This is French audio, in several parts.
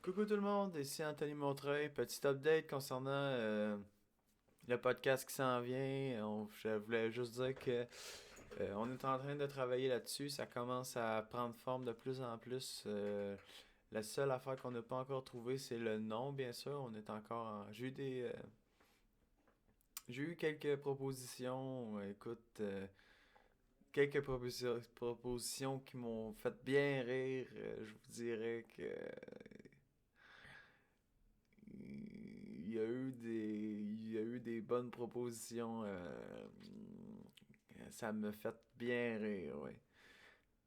Coucou tout le monde, ici Anthony Montreuil. Petit update concernant le podcast qui s'en vient. Je voulais juste dire que on est en train de travailler là-dessus. Ça commence à prendre forme de plus en plus. La seule affaire qu'on n'a pas encore trouvée, c'est le nom, bien sûr. On est encore en... J'ai eu quelques propositions. Écoute, quelques propositions qui m'ont fait bien rire. Je vous dirais que il y a eu des bonnes propositions. Ça me fait bien rire, ouais.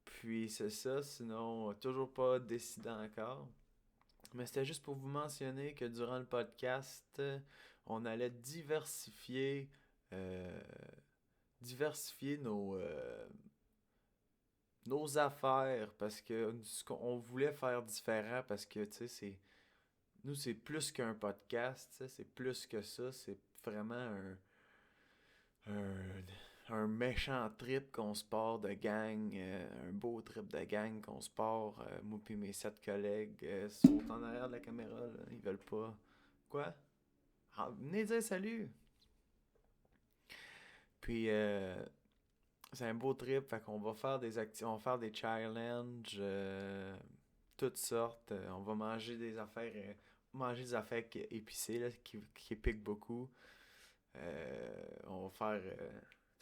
Puis c'est ça, sinon, toujours pas décidé encore. Mais c'était juste pour vous mentionner que durant le podcast, on allait euh, diversifier nos affaires parce que on voulait faire différent parce que, tu sais, nous, c'est plus qu'un podcast, tu sais, c'est plus que ça, c'est vraiment un, un méchant trip qu'on se part de gang, un beau trip de gang qu'on se part, moi puis mes 7 collègues sont en arrière de la caméra, là, ils veulent pas. Quoi? Ah, venez dire salut! Puis c'est un beau trip, fait qu'on va faire on va faire des challenges, toutes sortes, on va manger des affaires épicées, là, qui piquent beaucoup. On va faire.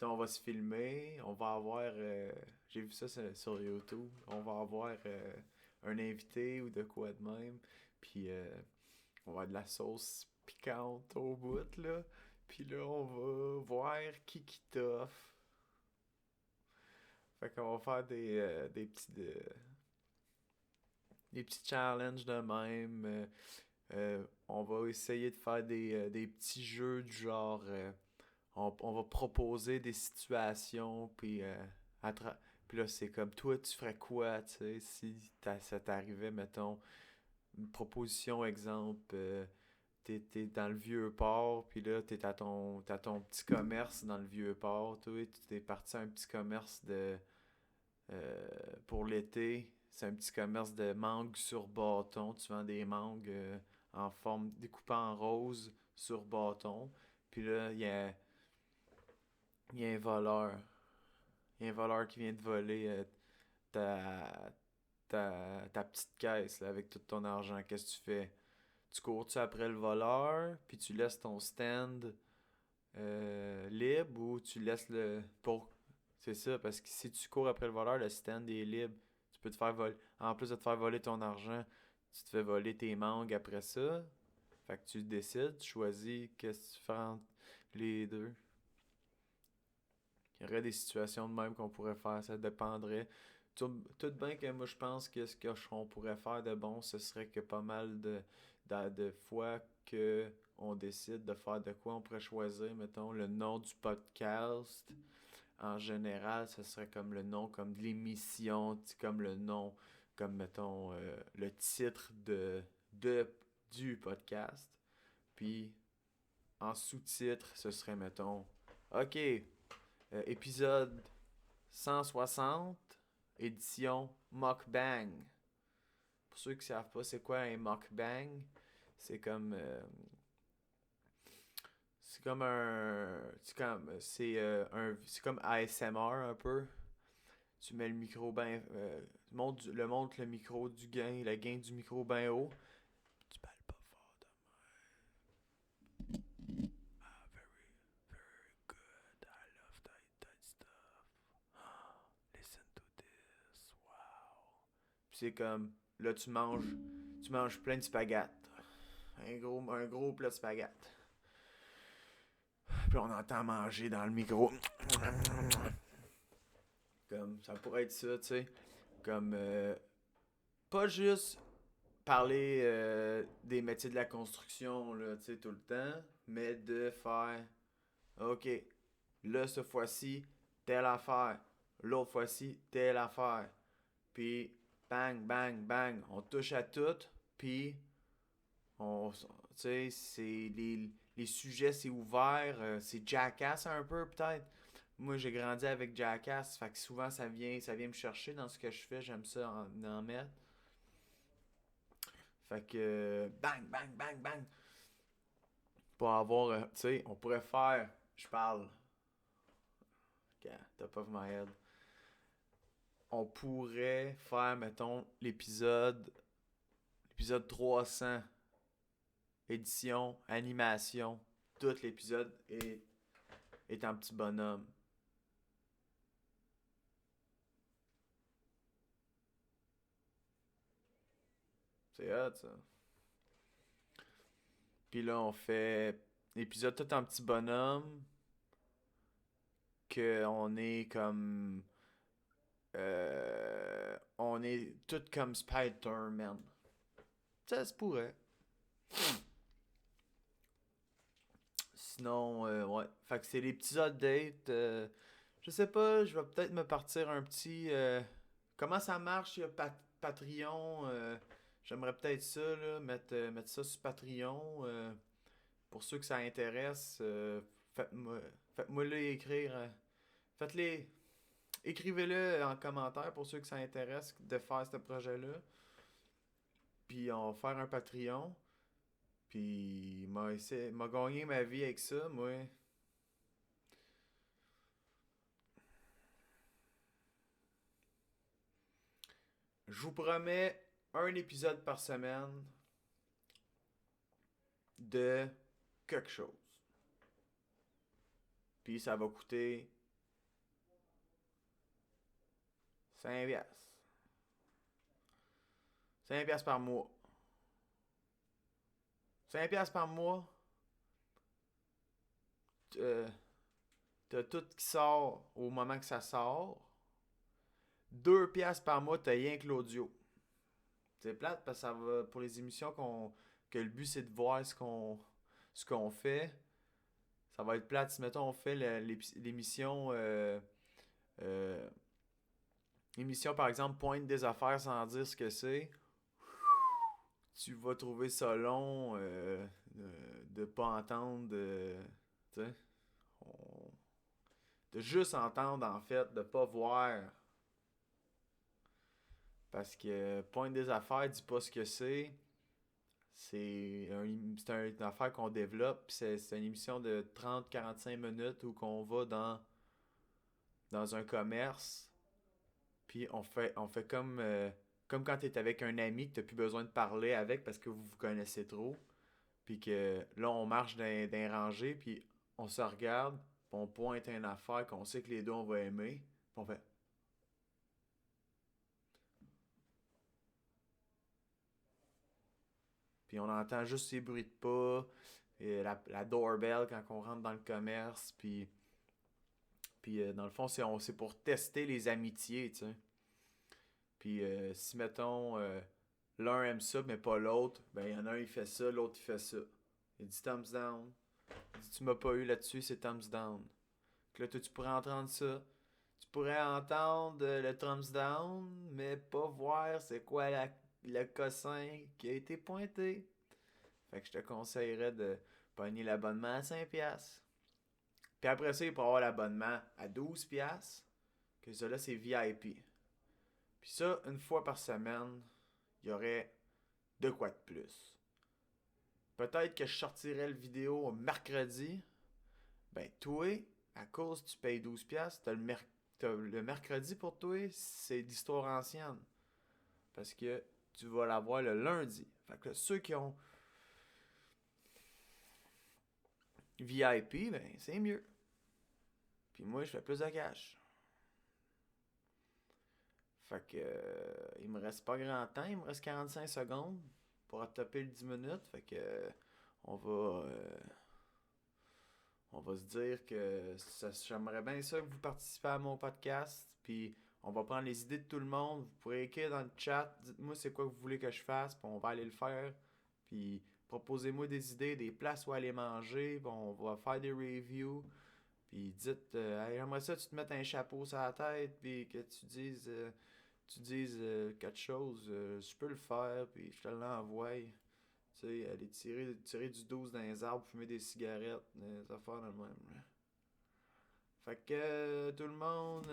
On va se filmer. On va avoir. J'ai vu ça sur YouTube. On va avoir un invité ou de quoi de même. Puis on va avoir de la sauce piquante au bout, là. Puis là, on va voir qui t'offre. Fait qu'on va faire des petits challenges de même. On va essayer de faire des petits jeux du genre. On va proposer des situations, puis là, c'est comme, toi, tu ferais quoi, tu sais, si ça t'arrivait, mettons, une proposition, exemple, t'es dans le vieux port, puis là, t'as ton petit commerce dans le vieux port, toi, tu t'es parti à un petit commerce pour l'été, c'est un petit commerce de mangue sur bâton, tu vends des mangues en forme, découpées en rose sur bâton, puis là, il y a un voleur. Il y a un voleur qui vient de voler ta, ta petite caisse là, avec tout ton argent. Qu'est-ce que tu fais? Tu cours-tu après le voleur, puis tu laisses ton stand libre ou tu laisses le... Pour... C'est ça, parce que si tu cours après le voleur, le stand est libre. Tu peux te faire voler. En plus de te faire voler ton argent, tu te fais voler tes mangues après ça. Fait que tu décides, tu choisis qu'est-ce que tu fais entre les deux. Il y aurait des situations de même qu'on pourrait faire, ça dépendrait. Tout bien que moi je pense que ce qu'on pourrait faire de bon, ce serait que pas mal de fois que on décide de faire de quoi, on pourrait choisir, mettons, le nom du podcast. En général, ce serait comme le nom comme de l'émission, comme le nom, comme mettons le titre de du podcast. Puis en sous-titre, ce serait mettons OK, épisode 160, édition Mukbang. Pour ceux qui savent pas c'est quoi un mukbang, c'est comme c'est comme ASMR un peu. Tu mets le micro ben monte le micro le gain du micro ben haut. Tu parles pas fort de very very good. I love that stuff. Listen to this. Wow. Puis c'est comme là tu manges plein de spaghettes. Un gros plat de spaghettes. Puis on entend manger dans le micro. Comme ça pourrait être ça, tu sais. Comme pas juste parler des métiers de la construction là, tu sais, tout le temps, mais de faire OK, là cette fois-ci, telle affaire. L'autre fois-ci, telle affaire. Puis bang, bang, bang, on touche à tout, puis tu sais, les sujets, c'est ouvert, c'est Jackass un peu peut-être. Moi, j'ai grandi avec Jackass, fait que souvent ça vient me chercher dans ce que je fais, j'aime ça en mettre. Fait que bang, bang, bang, bang. Pour avoir, tu sais, on pourrait faire, je parle, okay, top of my head. On pourrait faire, mettons, l'épisode 300, édition, animation, tout l'épisode est un petit bonhomme. C'est hot, ça. Puis là, on fait l'épisode tout en petit bonhomme, que on est comme... on est tout comme Spider-Man. Ça se pourrait. Sinon, ouais. Fait que c'est les petits updates. Je sais pas, je vais peut-être me partir un petit... comment ça marche, il y a Patreon. J'aimerais peut-être ça, là, mettre ça sur Patreon. Pour ceux que ça intéresse, faites-moi, faites-moi le écrire. Faites-les. Écrivez-le en commentaire pour ceux que ça intéresse de faire ce projet-là. Puis on va faire un Patreon. Puis m'a gagné ma vie avec ça, moi. Je vous promets un épisode par semaine de quelque chose. Puis ça va coûter 5 piastres. 5 piastres par mois. 5 piastres par mois, euh, t'as tout qui sort au moment que ça sort. 2 piastres par mois, t'as rien que l'audio. C'est plate parce que ça va pour les émissions que le but c'est de voir ce qu'on fait. Ça va être plate si mettons on fait l'émission euh, émission par exemple pointe des affaires sans dire ce que c'est. Tu vas trouver ça long de pas entendre tu sais, on- de juste entendre en fait, de pas voir. Parce que Pointe des affaires dit pas ce que c'est. C'est une affaire qu'on développe. C'est une émission de 30-45 minutes où qu'on va dans un commerce. Puis on fait comme quand t'es avec un ami que t'as plus besoin de parler avec parce que vous vous connaissez trop. Puis que là, on marche dans rangées. Puis on se regarde. Puis on pointe une affaire qu'on sait que les deux on va aimer. Puis on fait puis on entend juste ces bruits de pas, et la doorbell quand on rentre dans le commerce, puis dans le fond, c'est pour tester les amitiés, tu sais. Puis si, mettons, l'un aime ça, mais pas l'autre, ben il y en a un, il fait ça, l'autre, il fait ça. Il dit thumbs down. Il dit tu m'as pas eu là-dessus, c'est thumbs down. Que là, toi, tu pourrais entendre ça. Tu pourrais entendre le thumbs down, mais pas voir c'est quoi le cossin qui a été pointé. Fait que je te conseillerais de pogner l'abonnement à 5$. Puis après ça, il peut avoir l'abonnement à 12$. Que ça là, c'est VIP. Puis ça, une fois par semaine, il y aurait de quoi de plus. Peut-être que je sortirais le vidéo mercredi. Ben, toi, à cause que tu payes 12$, t'as le mercredi pour toi, c'est l'histoire ancienne. Parce que tu vas l'avoir le lundi. Fait que là, ceux qui ont VIP, ben, c'est mieux. Puis moi, je fais plus de cash. Fait que il me reste pas grand temps, il me reste 45 secondes pour taper le 10 minutes. Fait que on va on va se dire que j'aimerais bien ça que vous participez à mon podcast. Puis on va prendre les idées de tout le monde. Vous pourrez écrire dans le chat, dites-moi c'est quoi que vous voulez que je fasse, puis on va aller le faire. Puis proposez-moi des idées, des places où aller manger, puis on va faire des reviews. Puis dites, hey, j'aimerais ça que tu te mettes un chapeau sur la tête, puis que tu dises quelque chose, je peux le faire, puis je te l'envoie. Tu sais, aller tirer du 12 dans les arbres, fumer des cigarettes, des affaires de même. Là. Fait que tout le monde,